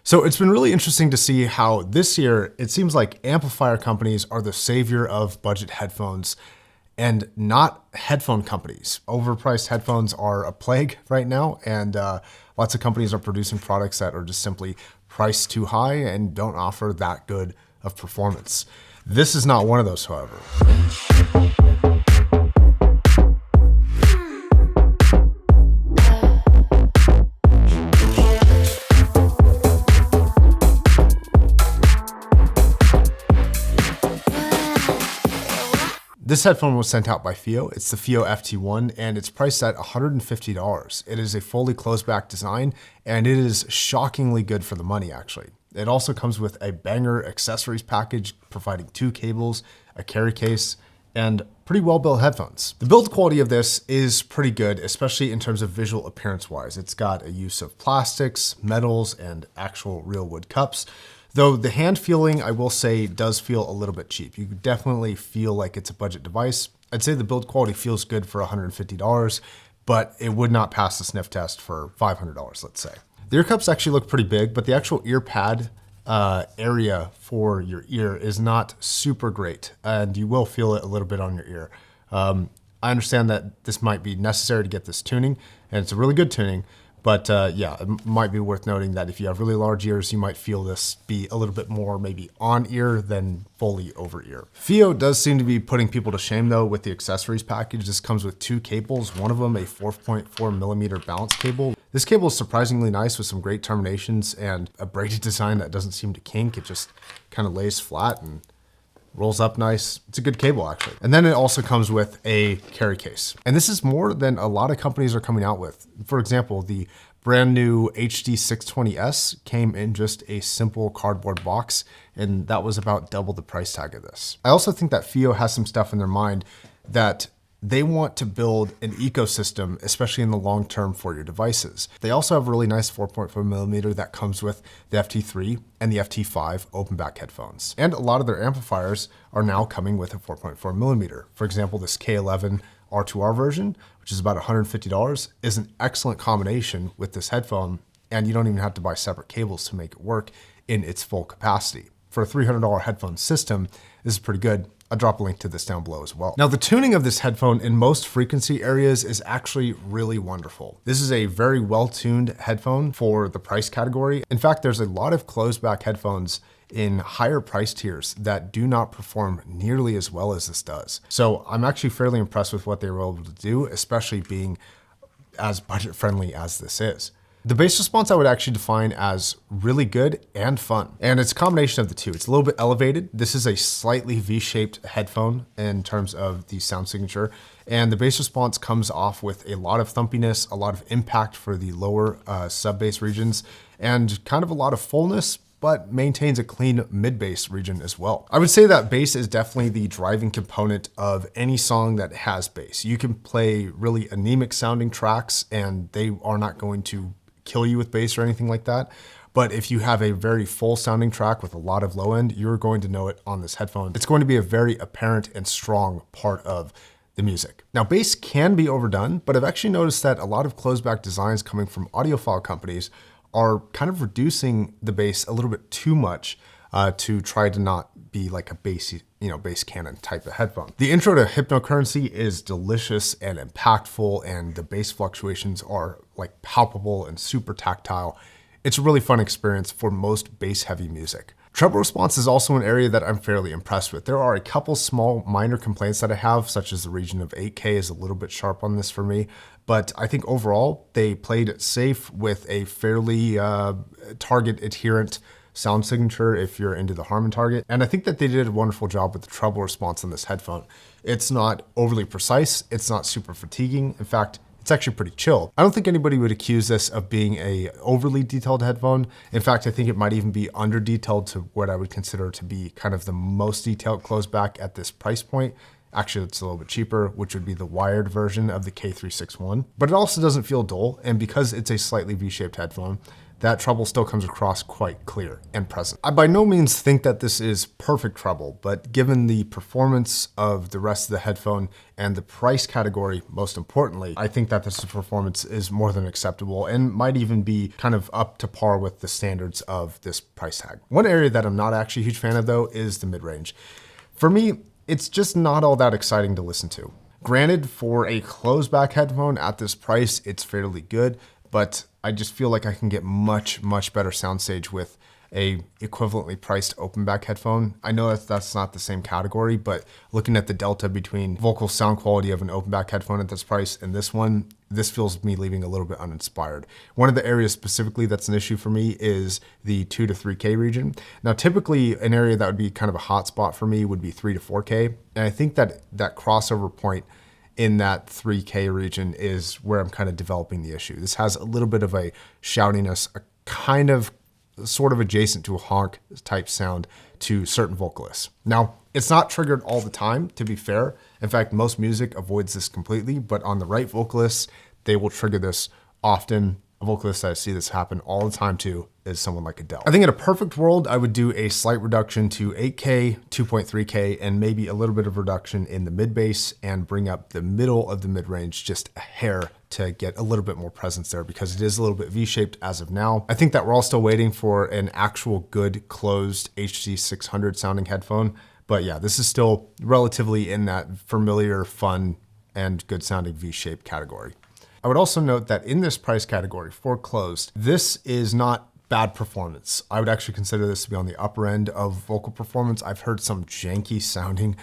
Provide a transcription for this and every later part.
So it's been really interesting to see how this year, it seems like amplifier companies are the savior of budget headphones and not headphone companies. Overpriced headphones are a plague right now, and lots of companies are producing products that are just simply priced too high and don't offer that good of performance. This is not one of those, however. This headphone was sent out by FiiO. It's the FiiO FT1 and it's priced at $150. It is a fully closed back design and it is shockingly good for the money actually. It also comes with a banger accessories package providing 2 cables, a carry case, and pretty well built headphones. The build quality of this is pretty good, especially in terms of visual appearance wise. It's got a use of plastics, metals, and actual real wood cups. Though the hand feeling, I will say, does feel a little bit cheap. You definitely feel like it's a budget device. I'd say the build quality feels good for $150, but it would not pass the sniff test for $500, let's say. The ear cups actually look pretty big, but the actual ear pad area for your ear is not super great, and you will feel it a little bit on your ear. I understand that this might be necessary to get this tuning, and it's a really good tuning, but yeah, it might be worth noting that if you have really large ears, you might feel this be a little bit more maybe on ear than fully over ear. FiiO does seem to be putting people to shame though with the accessories package. This comes with 2 cables, one of them a 4.4 millimeter balance cable. This cable is surprisingly nice with some great terminations and a braided design that doesn't seem to kink. It just kind of lays flat and rolls up nice. It's a good cable actually. And then it also comes with a carry case. And this is more than a lot of companies are coming out with. For example, the brand new HD620S came in just a simple cardboard box, and that was about double the price tag of this. I also think that FiiO has some stuff in their mind that they want to build an ecosystem, especially in the long term for your devices. They also have a really nice 4.4 millimeter that comes with the FT3 and the FT5 open back headphones. And a lot of their amplifiers are now coming with a 4.4 millimeter. For example, this K11 R2R version, which is about $150, is an excellent combination with this headphone, and you don't even have to buy separate cables to make it work in its full capacity. For a $300 headphone system, this is pretty good. I'll drop a link to this down below as well. Now, the tuning of this headphone in most frequency areas is actually really wonderful. This is a very well-tuned headphone for the price category. In fact, there's a lot of closed back headphones in higher price tiers that do not perform nearly as well as this does. So I'm actually fairly impressed with what they were able to do, especially being as budget friendly as this is. The bass response I would actually define as really good and fun. And it's a combination of the two. It's a little bit elevated. This is a slightly V-shaped headphone in terms of the sound signature. And the bass response comes off with a lot of thumpiness, a lot of impact for the lower sub-bass regions, and kind of a lot of fullness, but maintains a clean mid-bass region as well. I would say that bass is definitely the driving component of any song that has bass. You can play really anemic sounding tracks and they are not going to kill you with bass or anything like that. But if you have a very full sounding track with a lot of low end, you're going to know it on this headphone. It's going to be a very apparent and strong part of the music. Now, bass can be overdone, but I've actually noticed that a lot of closed back designs coming from audiophile companies are kind of reducing the bass a little bit too much to try to not be like a bass, bass cannon type of headphone. The intro to Hypnocurrency is delicious and impactful, and the bass fluctuations are like palpable and super tactile. It's a really fun experience for most bass heavy music. Treble response is also an area that I'm fairly impressed with. There are a couple small minor complaints that I have, such as the region of 8K is a little bit sharp on this for me, but I think overall they played it safe with a fairly target adherent sound signature if you're into the Harman target. And I think that they did a wonderful job with the treble response on this headphone. It's not overly precise, it's not super fatiguing. In fact, it's actually pretty chill. I don't think anybody would accuse this of being a overly detailed headphone. In fact, I think it might even be under detailed to what I would consider to be kind of the most detailed closed back at this price point. Actually, it's a little bit cheaper, which would be the wired version of the K361. But it also doesn't feel dull, and because it's a slightly V-shaped headphone, that treble still comes across quite clear and present. I by no means think that this is perfect treble, but given the performance of the rest of the headphone and the price category, most importantly, I think that this performance is more than acceptable and might even be kind of up to par with the standards of this price tag. One area that I'm not actually a huge fan of though is the mid-range. For me, it's just not all that exciting to listen to. Granted, for a closed back headphone at this price, it's fairly good, but I just feel like I can get much better soundstage with a equivalently priced open back headphone. I know that that's not the same category, but looking at the delta between vocal sound quality of an open back headphone at this price and this one, this feels me leaving a little bit uninspired. One of the areas specifically that's an issue for me is the 2 to 3K region. Now, typically an area that would be kind of a hot spot for me would be 3 to 4K. And I think that that crossover point in that 3K region is where I'm kind of developing the issue. This has a little bit of a shoutiness, a kind of sort of adjacent to a honk type sound to certain vocalists. Now, it's not triggered all the time, to be fair. In fact, most music avoids this completely, but on the right vocalists, they will trigger this often. A vocalist that I see this happen all the time to is someone like Adele. I think in a perfect world, I would do a slight reduction to 8K, 2.3K, and maybe a little bit of reduction in the mid bass and bring up the middle of the mid range just a hair to get a little bit more presence there because it is a little bit V-shaped as of now. I think that we're all still waiting for an actual good closed HC600 sounding headphone. But yeah, this is still relatively in that familiar, fun, and good sounding V-shaped category. I would also note that in this price category for closed, this is not bad performance. I would actually consider this to be on the upper end of vocal performance. I've heard some janky sounding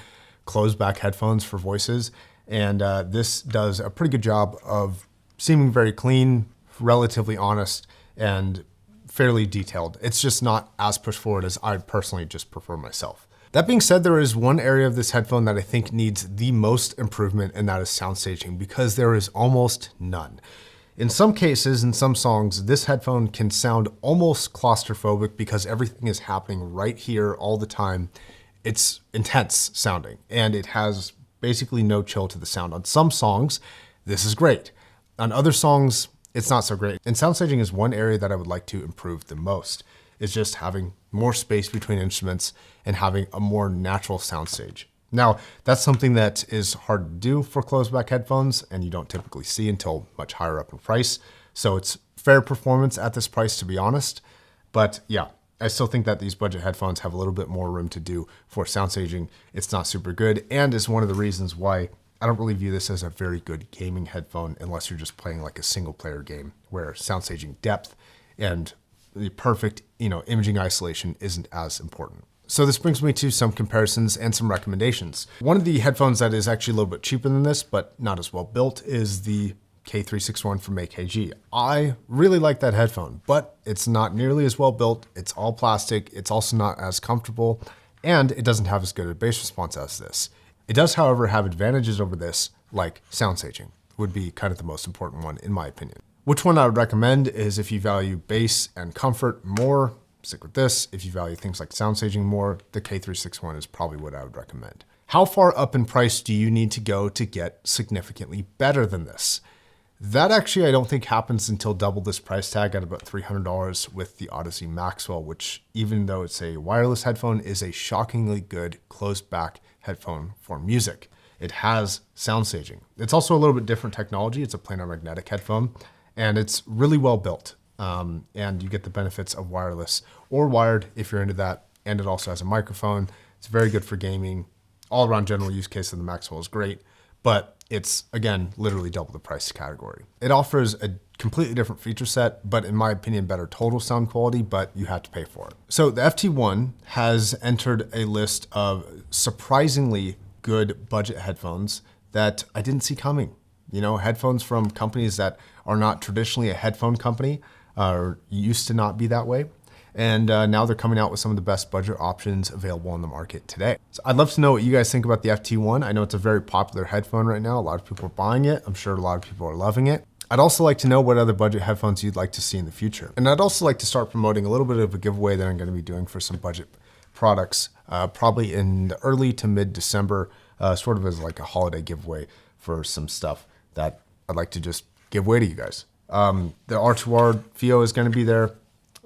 closed back headphones for voices, and this does a pretty good job of seeming very clean, relatively honest, and fairly detailed. It's just not as push forward as I personally just prefer myself. That being said, there is one area of this headphone that I think needs the most improvement, and that is sound staging, because there is almost none. In some cases, in some songs, this headphone can sound almost claustrophobic because everything is happening right here all the time. It's intense sounding, and it has basically no chill to the sound. On some songs, this is great. On other songs, it's not so great. And sound staging is one area that I would like to improve the most. Is just having more space between instruments and having a more natural soundstage. Now, that's something that is hard to do for closed back headphones, and you don't typically see until much higher up in price. So it's fair performance at this price, to be honest. But yeah, I still think that these budget headphones have a little bit more room to do for soundstaging. It's not super good, and is one of the reasons why I don't really view this as a very good gaming headphone unless you're just playing like a single player game where soundstaging depth and the perfect, imaging isolation isn't as important. So this brings me to some comparisons and some recommendations. One of the headphones that is actually a little bit cheaper than this, but not as well built, is the K361 from AKG. I really like that headphone, but it's not nearly as well built. It's all plastic. It's also not as comfortable, and it doesn't have as good a bass response as this. It does, however, have advantages over this, like sound staging would be kind of the most important one in my opinion. Which one I would recommend is if you value bass and comfort more, stick with this. If you value things like sound staging more, the K361 is probably what I would recommend. How far up in price do you need to go to get significantly better than this? That actually I don't think happens until double this price tag at about $300 with the Odyssey Maxwell, which even though it's a wireless headphone, is a shockingly good closed back headphone for music. It has sound staging. It's also a little bit different technology. It's a planar magnetic headphone. And it's really well built, and you get the benefits of wireless or wired if you're into that. And it also has a microphone. It's very good for gaming. All around general use case of the Maxwell is great, but it's, again, literally double the price category. It offers a completely different feature set, but in my opinion, better total sound quality, but you have to pay for it. So the FT1 has entered a list of surprisingly good budget headphones that I didn't see coming. Headphones from companies that are not traditionally a headphone company, or used to not be that way. And now they're coming out with some of the best budget options available on the market today. So I'd love to know what you guys think about the FT1. I know it's a very popular headphone right now. A lot of people are buying it. I'm sure a lot of people are loving it. I'd also like to know what other budget headphones you'd like to see in the future. And I'd also like to start promoting a little bit of a giveaway that I'm going to be doing for some budget products, probably in the early to mid-December, sort of as like a holiday giveaway for some stuff that I'd like to just give away to you guys. The R2R FiiO is going to be there.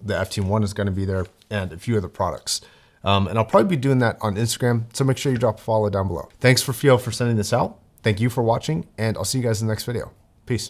The FT1 is going to be there, and a few other products. And I'll probably be doing that on Instagram, so make sure you drop a follow down below. Thanks for FiiO for sending this out. Thank you for watching, and I'll see you guys in the next video. Peace.